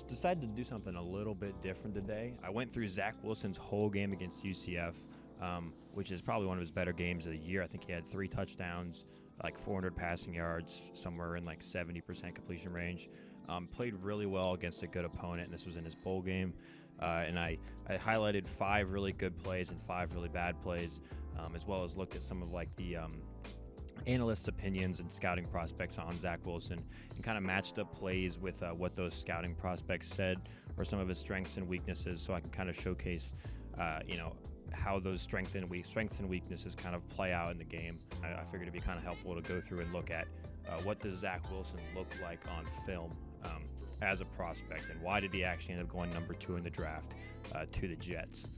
decided to do something a little bit different today. I went through Zach Wilson's whole game against UCF, which is probably one of his better games of the year. I think he had 3 touchdowns, like 400 passing yards, somewhere in like 70% completion range. Played really well against a good opponent, and this was in his bowl game. And I highlighted 5 really good plays and 5 really bad plays, as well as looked at some of like the analysts' opinions and scouting prospects on Zach Wilson, and kind of matched up plays with what those scouting prospects said or some of his strengths and weaknesses, so I can kind of showcase, how those strengths and weaknesses kind of play out in the game. I figured it'd be kind of helpful to go through and look at what does Zach Wilson look like on film as a prospect, and why did he actually end up going number 2 in the draft to the Jets.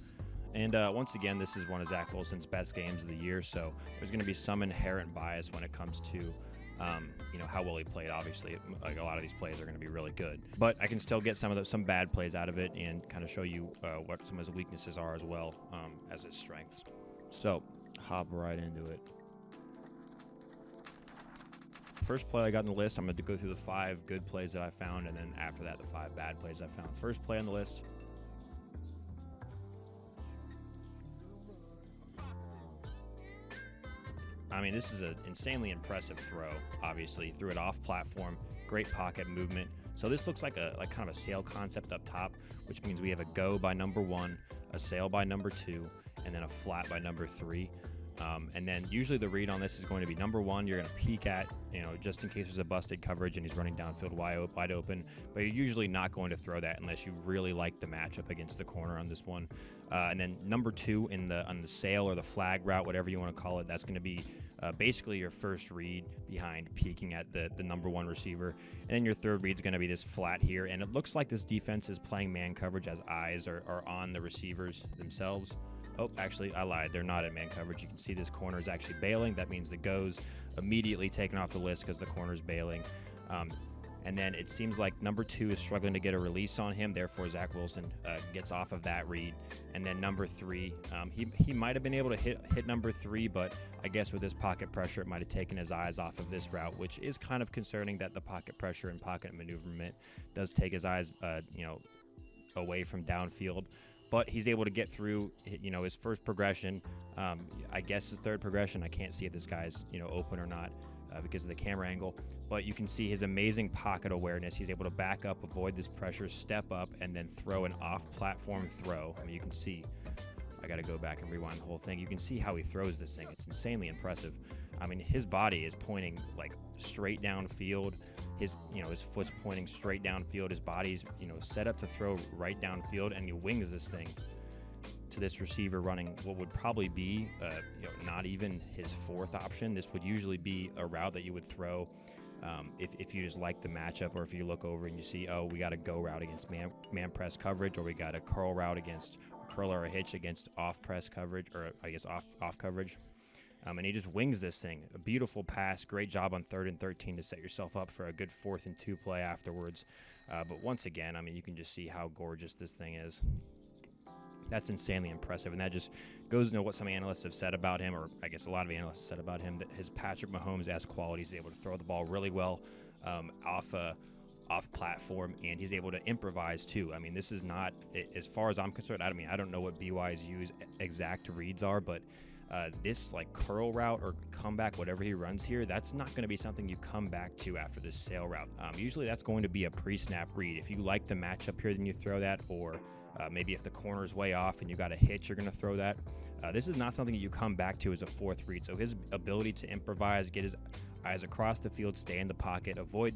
And once again, this is one of Zach Wilson's best games of the year, so there's going to be some inherent bias when it comes to how well he played. Obviously, like a lot of these plays are going to be really good, but I can still get some bad plays out of it and kind of show you what some of his weaknesses are as well as his strengths. So hop right into it. First play I got on the list, I'm going to go through the 5 good plays that I found, and then after that, the 5 bad plays I found. First play on the list. I mean, this is an insanely impressive throw. Obviously, he threw it off platform, great pocket movement. So this looks like kind of a sail concept up top, which means we have a go by number 1, a sail by number 2, and then a flat by number 3. And then usually the read on this is going to be number 1, you're going to peek at, just in case there's a busted coverage and he's running downfield wide open, but you're usually not going to throw that unless you really like the matchup against the corner on this one. And then number 2 on the sail or the flag route, whatever you want to call it, that's going to be basically your first read behind peeking at the number 1 receiver. And then your third read is going to be this flat here. And it looks like this defense is playing man coverage as eyes are on the receivers themselves. Oh, actually, I lied. They're not at man coverage. You can see this corner is actually bailing. That means the go's immediately taken off the list because the corner is bailing. And then it seems like number 2 is struggling to get a release on him. Therefore, Zach Wilson gets off of that read. And then number 3, he might have been able to hit number 3, but I guess with this pocket pressure, it might have taken his eyes off of this route, which is kind of concerning that the pocket pressure and pocket maneuverment does take his eyes, away from downfield. But he's able to get through, his first progression. I guess his third progression. I can't see if this guy's, open or not because of the camera angle. But you can see his amazing pocket awareness. He's able to back up, avoid this pressure, step up, and then throw an off-platform throw. I mean, you can see. I got to go back and rewind the whole thing. You can see how he throws this thing. It's insanely impressive. I mean, his body is pointing like straight downfield. His foot's pointing straight downfield. His body's, set up to throw right downfield, and he wings this thing to this receiver running what would probably be, not even his 4th option. This would usually be a route that you would throw if you just like the matchup, or if you look over and you see, oh, we got a go route against man press coverage, or we got a curl route against curl or a hitch against off press coverage, or I guess off coverage. And he just wings this thing. A beautiful pass. Great job on 3rd and 13 to set yourself up for a good 4th and 2 play afterwards. But once again, I mean, you can just see how gorgeous this thing is. That's insanely impressive, and that just goes into what some analysts have said about him, or I guess a lot of analysts said about him, that his Patrick Mahomes-esque qualities. He's able to throw the ball really well off platform, and he's able to improvise too. I mean, this is not, as far as I'm concerned, I don't know what BYU's exact reads are, but this like curl route or comeback, whatever he runs here, that's not going to be something you come back to after this sail route. Usually that's going to be a pre-snap read. If you like the matchup here, then you throw that, or maybe if the corner's way off and you got a hitch, you're going to throw that. This is not something that you come back to as a 4th read. So his ability to improvise, get his eyes across the field, stay in the pocket, avoid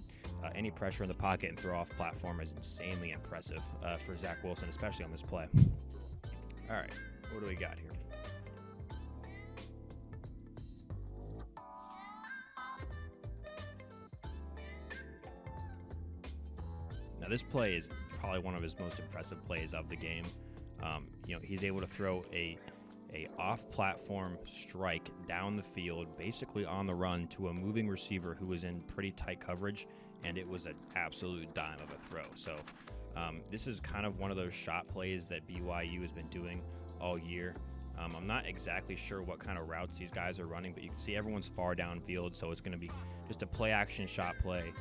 any pressure in the pocket, and throw off platform is insanely impressive for Zach Wilson, especially on this play. All right, what do we got here? Now, this play is probably one of his most impressive plays of the game. He's able to throw a off-platform strike down the field, basically on the run, to a moving receiver who was in pretty tight coverage, and it was an absolute dime of a throw. So this is kind of one of those shot plays that BYU has been doing all year. I'm not exactly sure what kind of routes these guys are running, but you can see everyone's far downfield, so it's going to be just a play-action shot play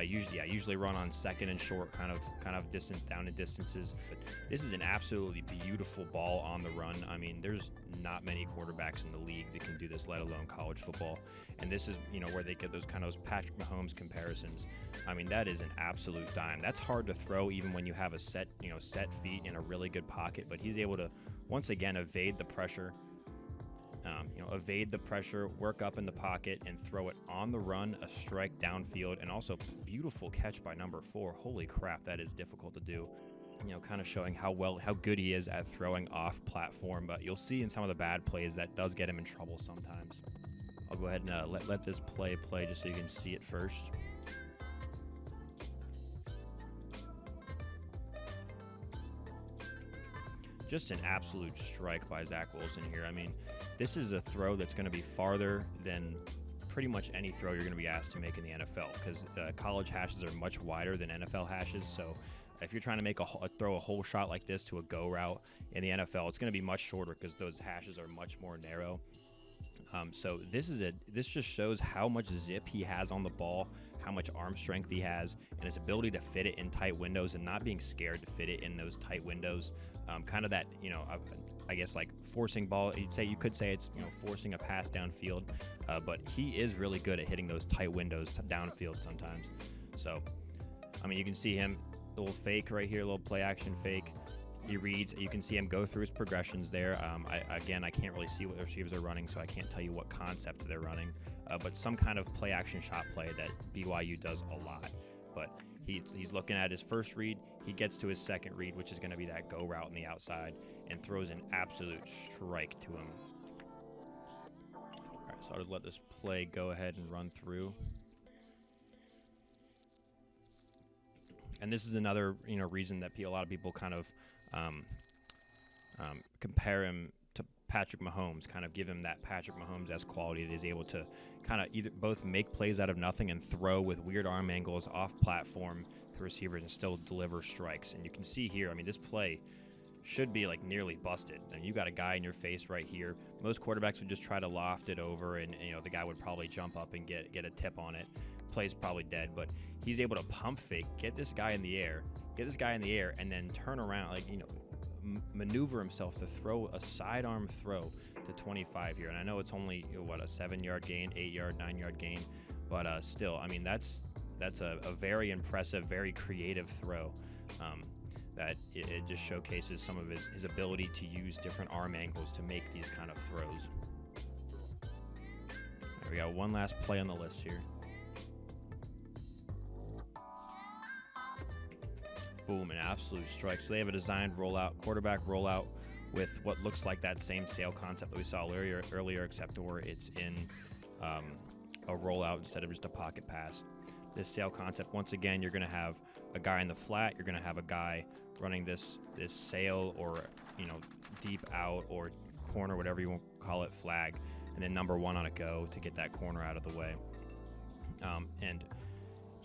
Usually run on second and short, kind of distance down in distances. But this is an absolutely beautiful ball on the run. I mean, there's not many quarterbacks in the league that can do this, let alone college football. And this is, where they get those Patrick Mahomes comparisons. I mean, that is an absolute dime. That's hard to throw even when you have a set feet in a really good pocket. But he's able to once again evade the pressure. Evade the pressure, work up in the pocket, and throw it on the run, a strike downfield, and also beautiful catch by number 4. Holy crap, that is difficult to do. Kind of showing how good he is at throwing off platform. But you'll see in some of the bad plays that does get him in trouble sometimes. I'll go ahead and let this play just so you can see it first. Just an absolute strike by Zach Wilson here. I mean, this is a throw that's going to be farther than pretty much any throw you're going to be asked to make in the NFL, because college hashes are much wider than NFL hashes. So if you're trying to make throw a whole shot like this to a go route in the NFL, it's going to be much shorter because those hashes are much more narrow. So this just shows how much zip he has on the ball, how much arm strength he has, and his ability to fit it in tight windows and not being scared to fit it in those tight windows. Kind of that, I guess like forcing ball. You could say it's forcing a pass downfield, but he is really good at hitting those tight windows downfield sometimes. So, I mean, you can see him, a little fake right here, a little play action fake. He reads. You can see him go through his progressions there. I can't really see what the receivers are running, so I can't tell you what concept they're running. But some kind of play action shot play that BYU does a lot. But he's looking at his first read. He gets to his second read, which is going to be that go route on the outside, and throws an absolute strike to him. All right, so I'll let this play go ahead and run through. And this is another reason that a lot of people kind of compare him to Patrick Mahomes, kind of give him that Patrick Mahomes-esque quality that he's able to kind of either both make plays out of nothing and throw with weird arm angles off platform to receivers and still deliver strikes. And you can see here, I mean, this play should be like nearly busted. And you got a guy in your face right here. Most quarterbacks would just try to loft it over, and the guy would probably jump up and get a tip on it. Play's probably dead, but he's able to pump fake, get this guy in the air, and then turn around, maneuver himself to throw a sidearm throw to 25 here. And I know it's only a 7-yard gain, 8-yard, 9-yard gain, but still, I mean, that's a very impressive, very creative throw. That it just showcases some of his ability to use different arm angles to make these kind of throws. There we got one last play on the list here. Boom, an absolute strike. So they have a designed rollout, quarterback rollout with what looks like that same sail concept that we saw earlier, except where it's in a rollout instead of just a pocket pass. This sail concept, once again, you're going to have a guy in the flat. You're going to have a guy running this sail or, deep out or corner, whatever you want to call it, flag, and then number 1 on a go to get that corner out of the way. And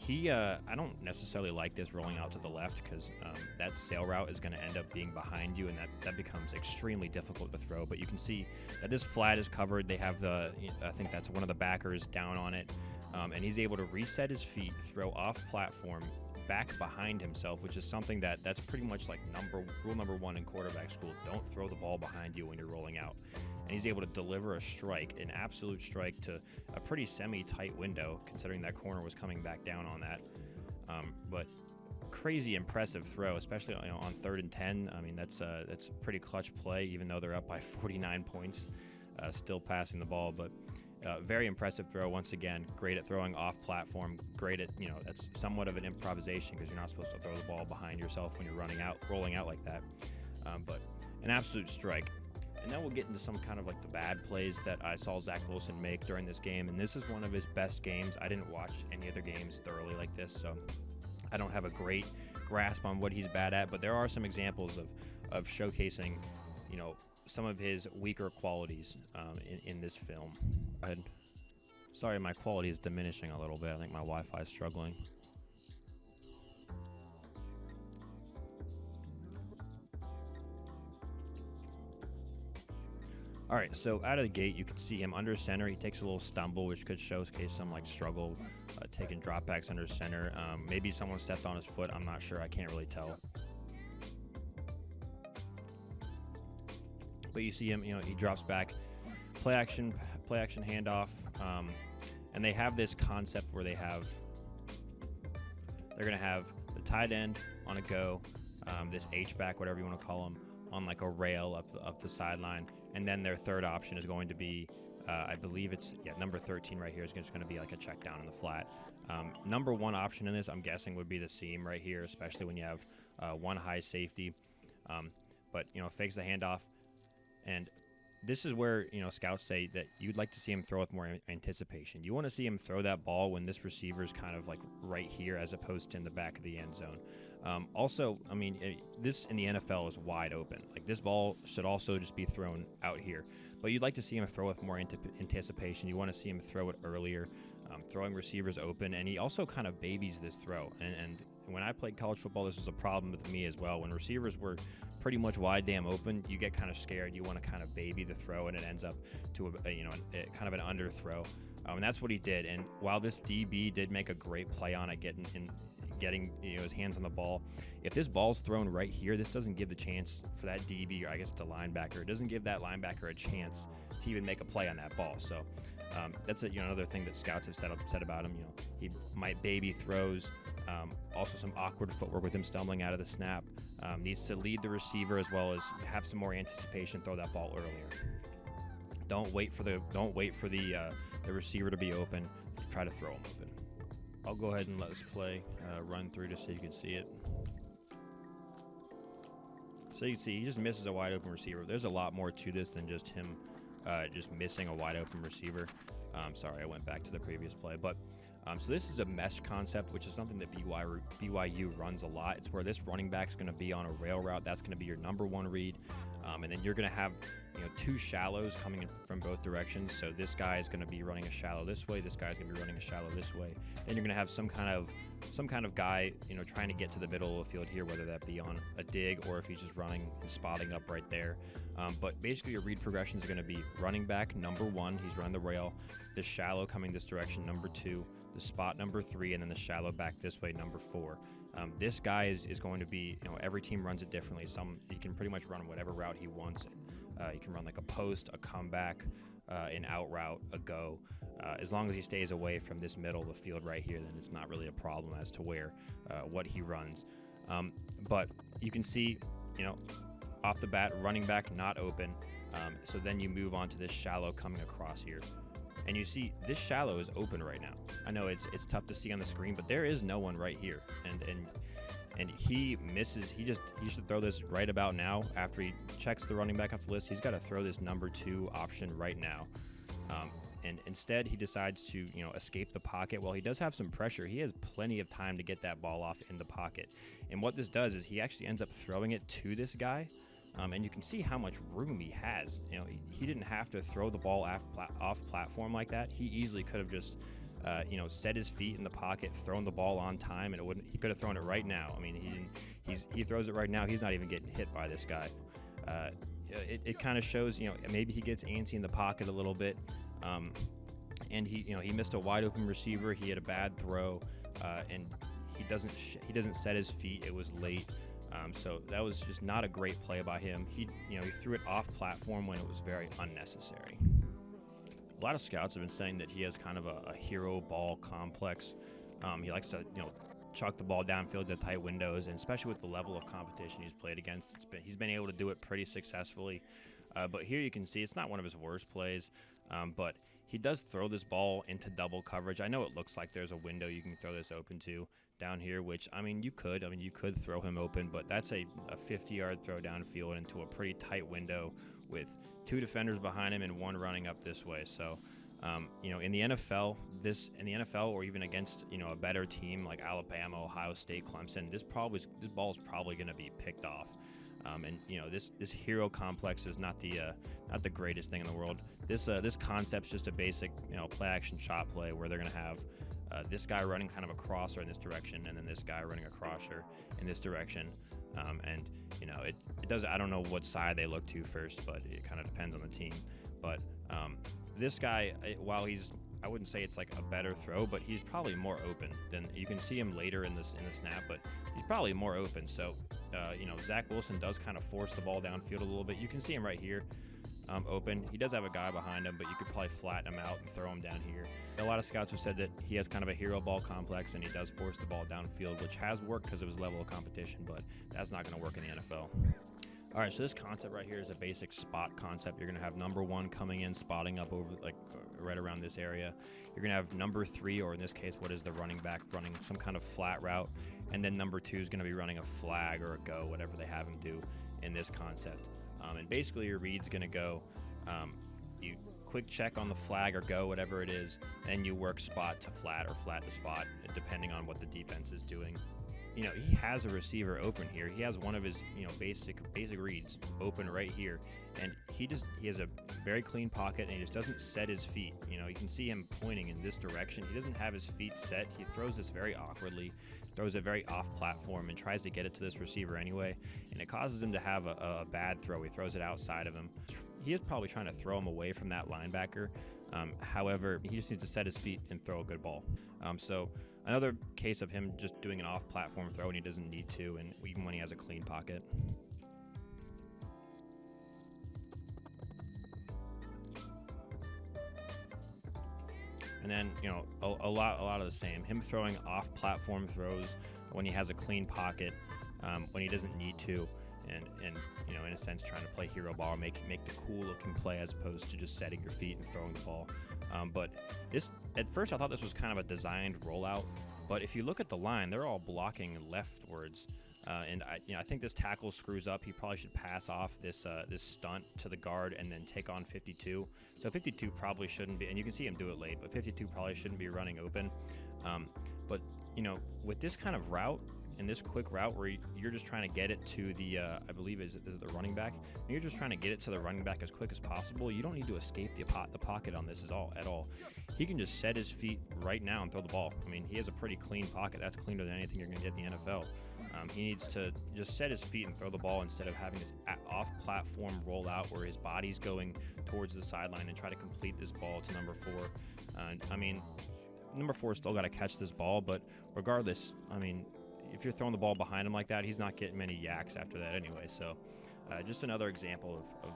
I don't necessarily like this rolling out to the left because that sail route is going to end up being behind you, and that becomes extremely difficult to throw. But you can see that this flat is covered. They have I think that's one of the backers down on it, and he's able to reset his feet, throw off platform, back behind himself, which is something that's pretty much like rule number 1 in quarterback school. Don't throw the ball behind you when you're rolling out. And he's able to deliver a strike, an absolute strike to a pretty semi-tight window, considering that corner was coming back down on that. But crazy impressive throw, especially on 3rd and 10. I mean, that's a pretty clutch play, even though they're up by 49 points, still passing the ball. But very impressive throw once again. Great at throwing off platform. Great at that's somewhat of an improvisation because you're not supposed to throw the ball behind yourself when you're rolling out like that. But an absolute strike. And then we'll get into some kind of like the bad plays that I saw Zach Wilson make during this game. And this is one of his best games. I didn't watch any other games thoroughly like this, so I don't have a great grasp on what he's bad at. But there are some examples of showcasing, some of his weaker qualities in this film. Go ahead. Sorry, my quality is diminishing a little bit. I think my Wi-Fi is struggling. All right, so out of the gate, you can see him under center. He takes a little stumble, which could showcase some like struggle taking dropbacks under center. Maybe someone stepped on his foot. I'm not sure. I can't really tell. But you see him, he drops back, play action handoff, and they have this concept where they're gonna have the tight end on a go, this H back, whatever you want to call him, on like a rail up the sideline, and then their third option is going to be, I believe it's number 13 right here is just going to be like a check down in the flat. Number one option in this, I'm guessing, would be the seam right here, especially when you have one high safety. But fakes the handoff. And this is where, scouts say that you'd like to see him throw with more anticipation. You want to see him throw that ball when this receiver is kind of like right here as opposed to in the back of the end zone. Also, I mean, this in the NFL is wide open. Like, this ball should also just be thrown out here. But you'd like to see him throw with more anticipation. You want to see him throw it earlier, throwing receivers open. And he also kind of babies this throw. And when I played college football, this was a problem with me as well. When receivers were pretty much wide damn open, you get kind of scared. You want to kind of baby the throw, and it ends up to a kind of an underthrow. And that's what he did. And while this DB did make a great play on it, getting his hands on the ball, if this ball's thrown right here, this doesn't give the chance for that DB, or I guess the linebacker, it doesn't give that linebacker a chance to even make a play on that ball. So that's another thing that scouts have said about him. He might baby throws. Also some awkward footwork with him stumbling out of the snap. Needs to lead the receiver as well as have some more anticipation. Throw that ball earlier. Don't wait for the receiver to be open. Try to throw him open. I'll go ahead and let this play run through just so you can see it. So you can see he just misses a wide open receiver. There's a lot more to this than just him just missing a wide open receiver. Sorry, I went back to the previous play, but. So this is a mesh concept, which is something that BYU runs a lot. It's where this running back is going to be on a rail route. That's going to be your number one read. And then you're going to have two shallows coming in from both directions. So this guy is going to be running a shallow this way. This guy's going to be running a shallow this way. Then you're going to have some kind of guy trying to get to the middle of the field here, whether that be on a dig or if he's just running and spotting up right there. But basically your read progressions are going to be running back number one, he's running the rail, the shallow coming this direction, number two, the spot number three, and then the shallow back this way, number four. This guy is going to be, every team runs it differently. He can pretty much run whatever route he wants. He can run like a post, a comeback, an out route, a go. As long as he stays away from this middle of the field right here, then it's not really a problem as to what he runs. But you can see, off the bat, running back not open. So then you move on to this shallow coming across here. And you see this shallow is open right now. I know it's tough to see on the screen, but there is no one right here. And he misses. He should throw this right about now. After he checks the running back off the list, he's got to throw this number two option right now. And instead, he decides to escape the pocket. Well, he does have some pressure. He has plenty of time to get that ball off in the pocket. And what this does is he actually ends up throwing it to this guy. And you can see how much room he has. He didn't have to throw the ball off platform like that. He easily could have just, set his feet in the pocket, thrown the ball on time, and he could have thrown it right now. I mean, he didn't. He throws it right now. He's not even getting hit by this guy. It kind of shows, maybe he gets antsy in the pocket a little bit. And he missed a wide open receiver. He had a bad throw, and he doesn't set his feet. It was late. So that was just not a great play by him. He threw it off platform when it was very unnecessary. A lot of scouts have been saying that he has kind of a hero ball complex. He likes to, chuck the ball downfield to tight windows, and especially with the level of competition he's played against, he's been able to do it pretty successfully. But here you can see it's not one of his worst plays, but he does throw this ball into double coverage. I know it looks like there's a window you can throw this open to down here, which, you could throw him open, but that's a 50-yard throw downfield into a pretty tight window with two defenders behind him and one running up this way. So, in the NFL, or even against, a better team like Alabama, Ohio State, Clemson, this ball is probably going to be picked off. This hero complex is not the greatest thing in the world. This concept's just a basic, play action shot play where they're going to have this guy running kind of a crosser in this direction, and then this guy running a crosser in this direction. It does. I don't know what side they look to first, but it kind of depends on the team. But this guy, while I wouldn't say it's like a better throw, but he's probably more open than you can see him later in the snap, but he's probably more open. So, Zach Wilson does kind of force the ball downfield a little bit. You can see him right here, open. He does have a guy behind him, but you could probably flatten him out and throw him down here. A lot of scouts have said that he has kind of a hero ball complex, and he does force the ball downfield, which has worked because of his level of competition, but that's not going to work in the NFL. All right, so this concept right here is a basic spot concept. You're going to have number 1 coming in, spotting up over like right around this area. You're going to have number 3, or in this case, what is the running back, running some kind of flat route, and then number 2 is going to be running a flag or a go, whatever they have him do in this concept. And basically, your read's going to go, you quick check on the flag or go, whatever it is, and you work spot to flat or flat to spot, depending on what the defense is doing. He has a receiver open here. He has one of his, basic reads open right here, and he has a very clean pocket, and he just doesn't set his feet. You can see him pointing in this direction. He doesn't have his feet set. He throws this very awkwardly, throws it very off platform, and tries to get it to this receiver anyway, and it causes him to have a bad throw. He throws it outside of him. He is probably trying to throw him away from that linebacker. However, he just needs to set his feet and throw a good ball. So another case of him just doing an off-platform throw when he doesn't need to, and even when he has a clean pocket. And then, a lot of the same. Him throwing off-platform throws when he has a clean pocket, when he doesn't need to, and in a sense, trying to play hero ball, make the cool-looking play as opposed to just setting your feet and throwing the ball. But this, at first, I thought this was kind of a designed rollout. But if you look at the line, they're all blocking leftwards. And I think this tackle screws up. He probably should pass off this stunt to the guard and then take on 52. So 52 probably shouldn't be, and you can see him do it late, but 52 probably shouldn't be running open. But with this kind of route, and this quick route where you're just trying to get it to the, I believe is it the running back? And you're just trying to get it to the running back as quick as possible. You don't need to escape the pocket on this at all. He can just set his feet right now and throw the ball. I mean, he has a pretty clean pocket. That's cleaner than anything you're going to get in the NFL. He needs to just set his feet and throw the ball instead of having this off-platform rollout where his body's going towards the sideline and try to complete this ball to number 4. Number 4 still got to catch this ball, but regardless, if you're throwing the ball behind him like that, he's not getting many yaks after that anyway. So just another example of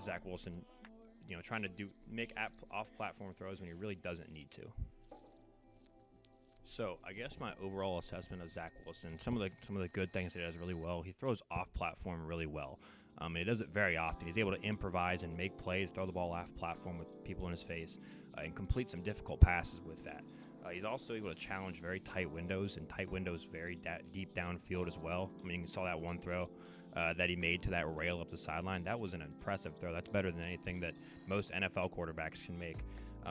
Zach Wilson, trying to make off-platform throws when he really doesn't need to. So I guess my overall assessment of Zach Wilson, some of the good things that he does really well, he throws off-platform really well. And he does it very often. He's able to improvise and make plays, throw the ball off-platform with people in his face, and complete some difficult passes with that. He's also able to challenge very tight windows, and tight windows very deep downfield as well. You saw that one throw that he made to that rail up the sideline. That was an impressive throw. That's better than anything that most NFL quarterbacks can make.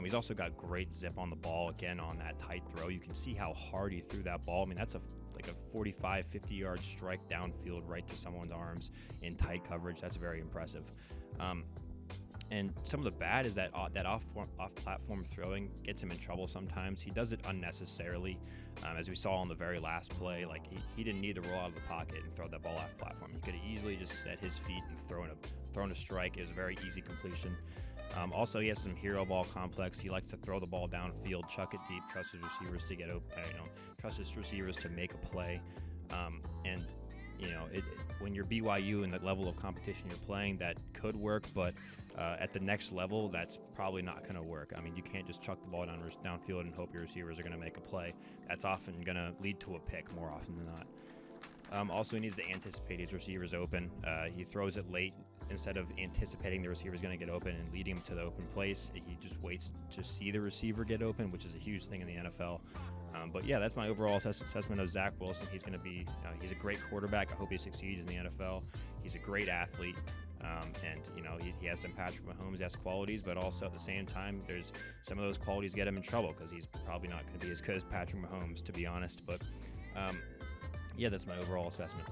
He's also got great zip on the ball, again, on that tight throw. You can see how hard he threw that ball. That's like a 45, 50-yard strike downfield right to someone's arms in tight coverage. That's very impressive. And some of the bad is that off-platform throwing gets him in trouble sometimes. He does it unnecessarily, as we saw on the very last play. Like he didn't need to roll out of the pocket and throw that ball off-platform. He could have easily just set his feet and thrown a strike. It was a very easy completion. Also, he has some hero ball complex. He likes to throw the ball downfield, chuck it deep, trust his receivers to trust his receivers to make a play. When you're BYU and the level of competition you're playing, that could work, but at the next level, that's probably not going to work. You can't just chuck the ball downfield and hope your receivers are going to make a play. That's often going to lead to a pick more often than not. Also, he needs to anticipate his receivers open. He throws it late instead of anticipating the receiver is going to get open and leading him to the open place. He just waits to see the receiver get open, which is a huge thing in the NFL. But yeah, that's my overall assessment of Zach Wilson. He's going to be, he's a great quarterback. I hope he succeeds in the NFL. He's a great athlete. He has some Patrick Mahomes-esque qualities, but also at the same time, there's some of those qualities get him in trouble because he's probably not going to be as good as Patrick Mahomes, to be honest. But yeah, that's my overall assessment.